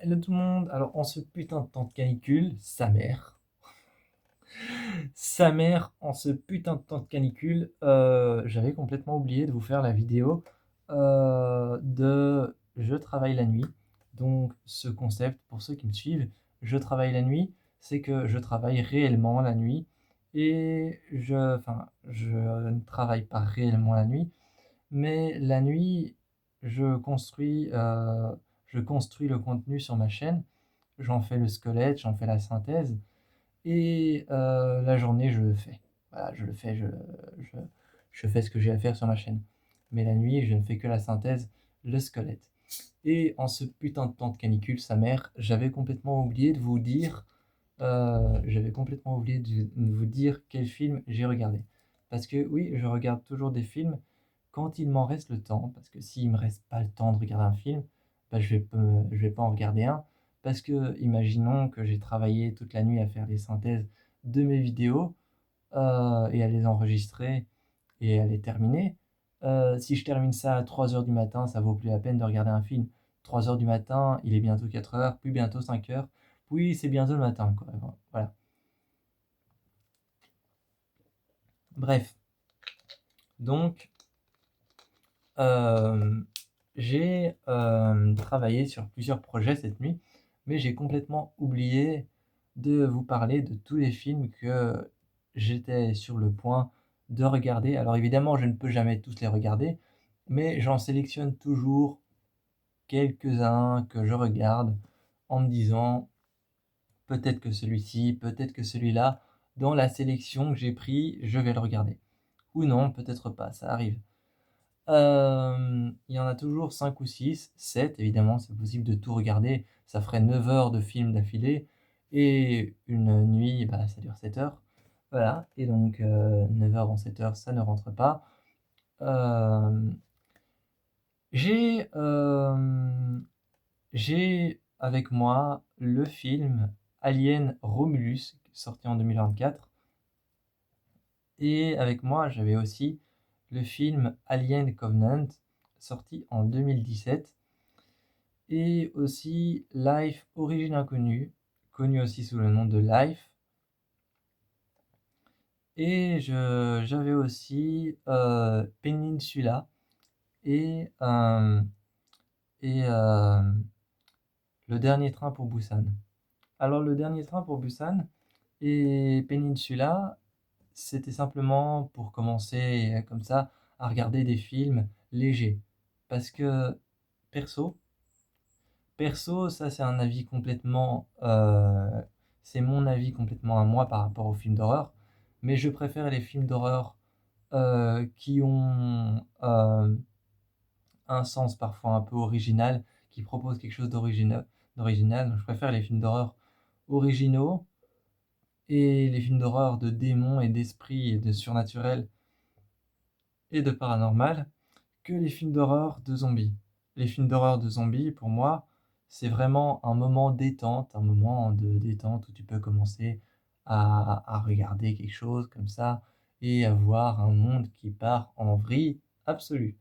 Hello tout le monde, alors en ce putain de temps de canicule, sa mère, en ce putain de temps de canicule, j'avais complètement oublié de vous faire la vidéo de je travaille la nuit. Donc ce concept, pour ceux qui me suivent, je travaille la nuit, c'est que je travaille réellement la nuit et je ne travaille pas réellement la nuit, mais la nuit, je construis, heu, je construis le contenu sur ma chaîne, j'en fais le squelette, j'en fais la synthèse et la journée, je le fais. Voilà, je le fais, je je fais ce que j'ai à faire sur ma chaîne. Mais la nuit, je ne fais que la synthèse, le squelette et en ce putain de temps de canicule, sa mère, j'avais complètement oublié de vous dire quel film j'ai regardé. Parce que oui, je regarde toujours des films quand il m'en reste le temps, parce que s'il me reste pas le temps de regarder un film, bah, je vais pas en regarder un. Parce que, imaginons que j'ai travaillé toute la nuit à faire des synthèses de mes vidéos, et à les enregistrer et à les terminer. Si je termine ça à 3 heures du matin, ça vaut plus la peine de regarder un film. 3 heures du matin, il est bientôt 4 heures, puis bientôt 5 heures, puis c'est bientôt le matin, quoi. Voilà. Bref, donc, euh, j'ai travaillé sur plusieurs projets cette nuit, mais j'ai complètement oublié de vous parler de tous les films que j'étais sur le point de regarder. Alors évidemment, je ne peux jamais tous les regarder, mais j'en sélectionne toujours quelques-uns que je regarde en me disant peut-être que celui-ci, peut-être que celui-là, dans la sélection que j'ai pris, je vais le regarder. Ou non, peut-être pas, ça arrive. Il y en a toujours 5 ou 6, 7 évidemment, c'est possible de tout regarder, ça ferait 9 heures de film d'affilée et une nuit, bah, ça dure 7 heures. Voilà et donc 9 heures en 7 heures, ça ne rentre pas. Hem, j'ai, j'ai avec moi le film Alien Romulus, sorti en 2024 et avec moi, j'avais aussi le film Alien Covenant, sorti en 2017 et aussi Life Origine Inconnue, connu aussi sous le nom de Life et je j'avais aussi, Peninsula et hem et Le Dernier Train pour Busan. Alors Le Dernier Train pour Busan et Peninsula, c'était simplement pour commencer comme ça à regarder des films légers. Parce que perso, perso, ça c'est un avis complètement, c'est mon avis complètement à moi par rapport aux films d'horreur, mais je préfère les films d'horreur qui ont un sens parfois un peu original, qui proposent quelque chose d'original. Donc je préfère les films d'horreur originaux et les films d'horreur de démons et d'esprits et de surnaturel et de paranormal que les films d'horreur de zombies. Les films d'horreur de zombies, pour moi, c'est vraiment un moment détente, un moment de détente où tu peux commencer à regarder quelque chose comme ça et à voir un monde qui part en vrille absolue.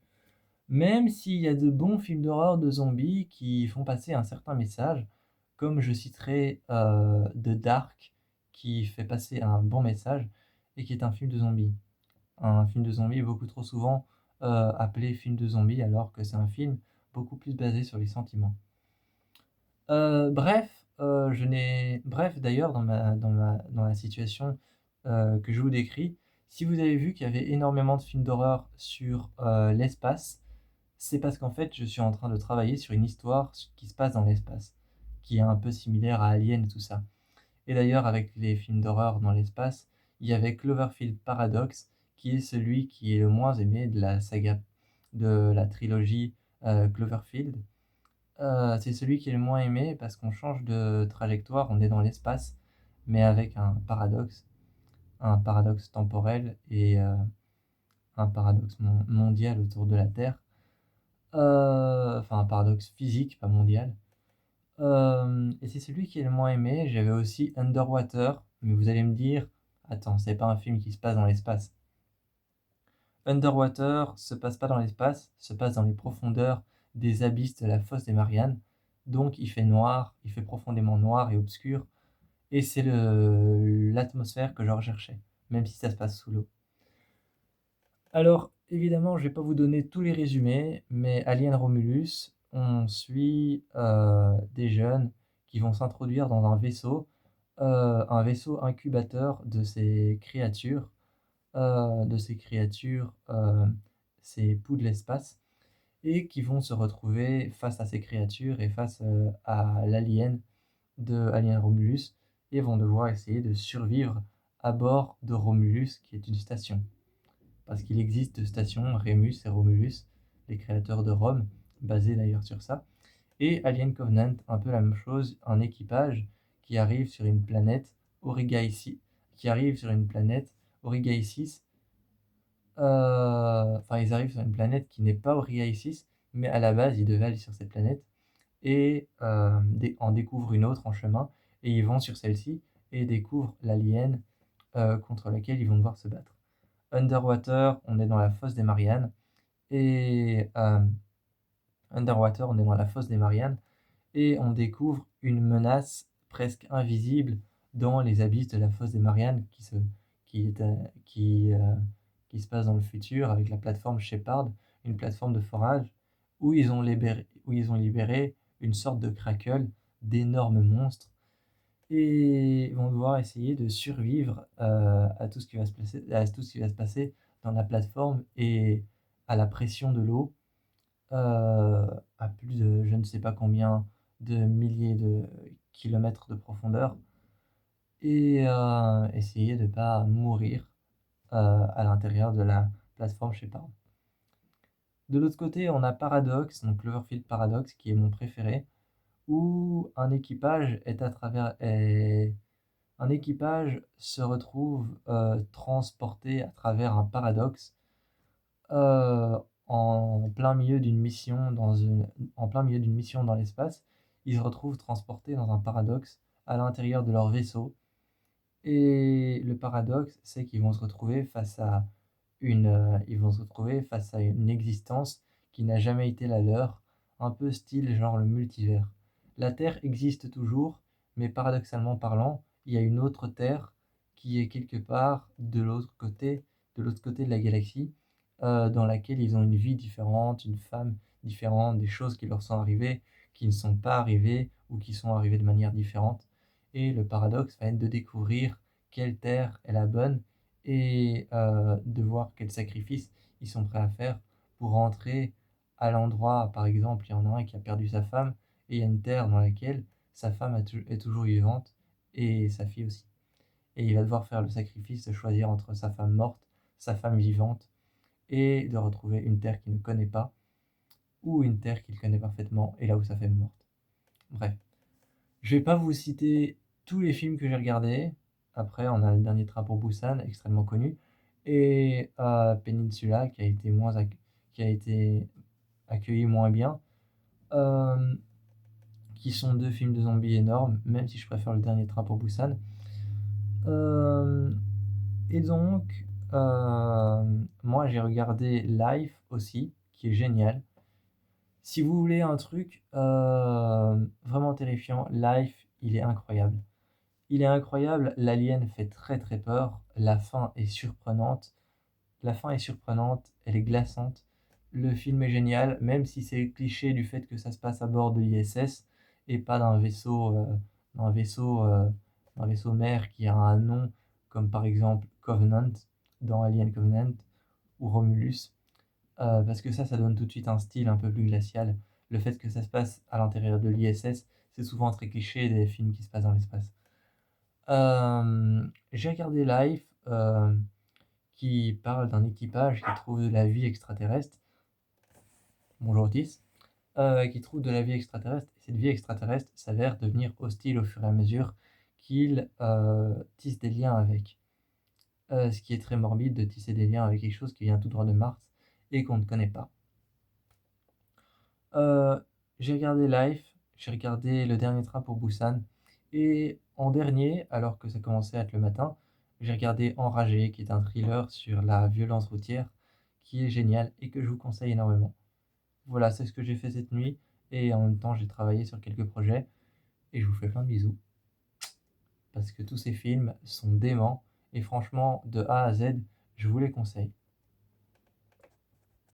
Même s'il y a de bons films d'horreur de zombies qui font passer un certain message, comme je citerai The Dark, qui fait passer un bon message et qui est un film de zombies. Un film de zombies beaucoup trop souvent appelé film de zombies alors que c'est un film beaucoup plus basé sur les sentiments. Bref d'ailleurs dans la situation, que je vous décris, si vous avez vu qu'il y avait énormément de films d'horreur sur, l'espace, c'est parce qu'en fait je suis en train de travailler sur une histoire qui se passe dans l'espace, qui est un peu similaire à Alien et tout ça. Et d'ailleurs avec les films d'horreur dans l'espace, il y avait Cloverfield Paradox, qui est celui qui est le moins aimé de la saga, de la trilogie, Cloverfield. C'est celui qui est le moins aimé parce qu'on change de trajectoire, on est dans l'espace, mais avec un paradoxe temporel et un paradoxe mondial autour de la Terre. Enfin un paradoxe physique, pas mondial. Et c'est celui qui est le moins aimé. J'avais aussi Underwater, mais vous allez me dire, attends, c'est pas un film qui se passe dans l'espace. Underwater se passe pas dans l'espace, se passe dans les profondeurs des abysses de la fosse des Mariannes. donc il fait noir, il fait profondément noir et obscur, et c'est l'atmosphère que je recherchais, même si ça se passe sous l'eau. Alors, évidemment, je vais pas vous donner tous les résumés, mais Alien Romulus, on suit des jeunes qui vont s'introduire dans un vaisseau incubateur de ces créatures, ces poux de l'espace, et qui vont se retrouver face à ces créatures et face à l'alien de Alien Romulus, et vont devoir essayer de survivre à bord de Romulus, qui est une station. Parce qu'il existe deux stations, Remus et Romulus, les créateurs de Rome, basés d'ailleurs sur ça. Et Alien Covenant, un peu la même chose, un équipage qui arrive sur une planète Origaï, qui arrive sur une planète Origaï enfin, ils arrivent sur une planète qui n'est pas Origaï, mais à la base, ils devaient aller sur cette planète et en découvrent une autre en chemin, et ils vont sur celle-ci et découvrent l'alien contre laquelle ils vont devoir se battre. Underwater, on est dans la fosse des Mariannes, et Underwater, on est dans la fosse des Mariannes, et on découvre une menace presque invisible dans les abysses de la fosse des Mariannes qui, est, qui se passe dans le futur avec la plateforme Shepard, une plateforme de forage où ils ont libéré une sorte de crackle, d'énormes monstres, et vont devoir essayer de survivre à tout ce qui va se passer dans la plateforme et à la pression de l'eau, à plus de je ne sais pas combien de milliers de kilomètres de profondeur, et essayer de ne pas mourir à l'intérieur de la plateforme Shepard. De l'autre côté, on a Paradox, donc Cloverfield Paradox, qui est mon préféré, où un équipage se retrouve transporté à travers un paradoxe en plein milieu d'une mission dans l'espace. Ils se retrouvent transportés dans un paradoxe à l'intérieur de leur vaisseau. Et le paradoxe, c'est qu'ils vont se retrouver face à une existence qui n'a jamais été la leur, un peu style genre le multivers. La Terre existe toujours, mais paradoxalement parlant, il y a une autre Terre qui est quelque part de l'autre côté de la galaxie, dans laquelle ils ont une vie différente, une femme différente, des choses qui leur sont arrivées, qui ne sont pas arrivées ou qui sont arrivées de manière différente. Et le paradoxe va être de découvrir quelle terre est la bonne, et de voir quels sacrifices ils sont prêts à faire pour rentrer à l'endroit. Par exemple, il y en a un qui a perdu sa femme, et il y a une terre dans laquelle sa femme est toujours vivante, et sa fille aussi. Et il va devoir faire le sacrifice de choisir entre sa femme morte, sa femme vivante, et de retrouver une terre qu'il ne connaît pas, ou une terre qu'il connaît parfaitement, et là où sa femme est morte. Bref. Je vais pas vous citer tous les films que j'ai regardés. Après, on a Le Dernier Train pour Busan, extrêmement connu, et Peninsula, qui a été accueilli moins bien, euh, qui sont deux films de zombies énormes, même si je préfère Le Dernier Train pour Busan. Euh, et donc, moi j'ai regardé Life aussi, qui est génial. Si vous voulez un truc vraiment terrifiant, Life, il est incroyable. Il est incroyable, l'alien fait très très peur, la fin est surprenante. La fin est surprenante, elle est glaçante. Le film est génial, même si c'est le cliché du fait que ça se passe à bord de l'ISS et pas d'un vaisseau, euh, d'un vaisseau mère qui a un nom, comme par exemple Covenant dans Alien Covenant, ou Romulus, parce que ça donne tout de suite un style un peu plus glacial. Le fait que ça se passe à l'intérieur de l'ISS, c'est souvent très cliché des films qui se passent dans l'espace. J'ai regardé Life, qui parle d'un équipage qui trouve de la vie extraterrestre. Bonjour Otis. Qui trouve de la vie extraterrestre. Et cette vie extraterrestre s'avère devenir hostile au fur et à mesure qu'ils tissent des liens avec. Ce qui est très morbide de tisser des liens avec quelque chose qui vient tout droit de Mars et qu'on ne connaît pas. Euh, j'ai regardé Life, j'ai regardé Le Dernier Train pour Busan, et en dernier, alors que ça commençait à être le matin, j'ai regardé Enragé, qui est un thriller sur la violence routière, qui est génial et que je vous conseille énormément. Voilà, c'est ce que j'ai fait cette nuit, et en même temps, j'ai travaillé sur quelques projets et je vous fais plein de bisous parce que tous ces films sont déments et franchement, de A à Z, je vous les conseille.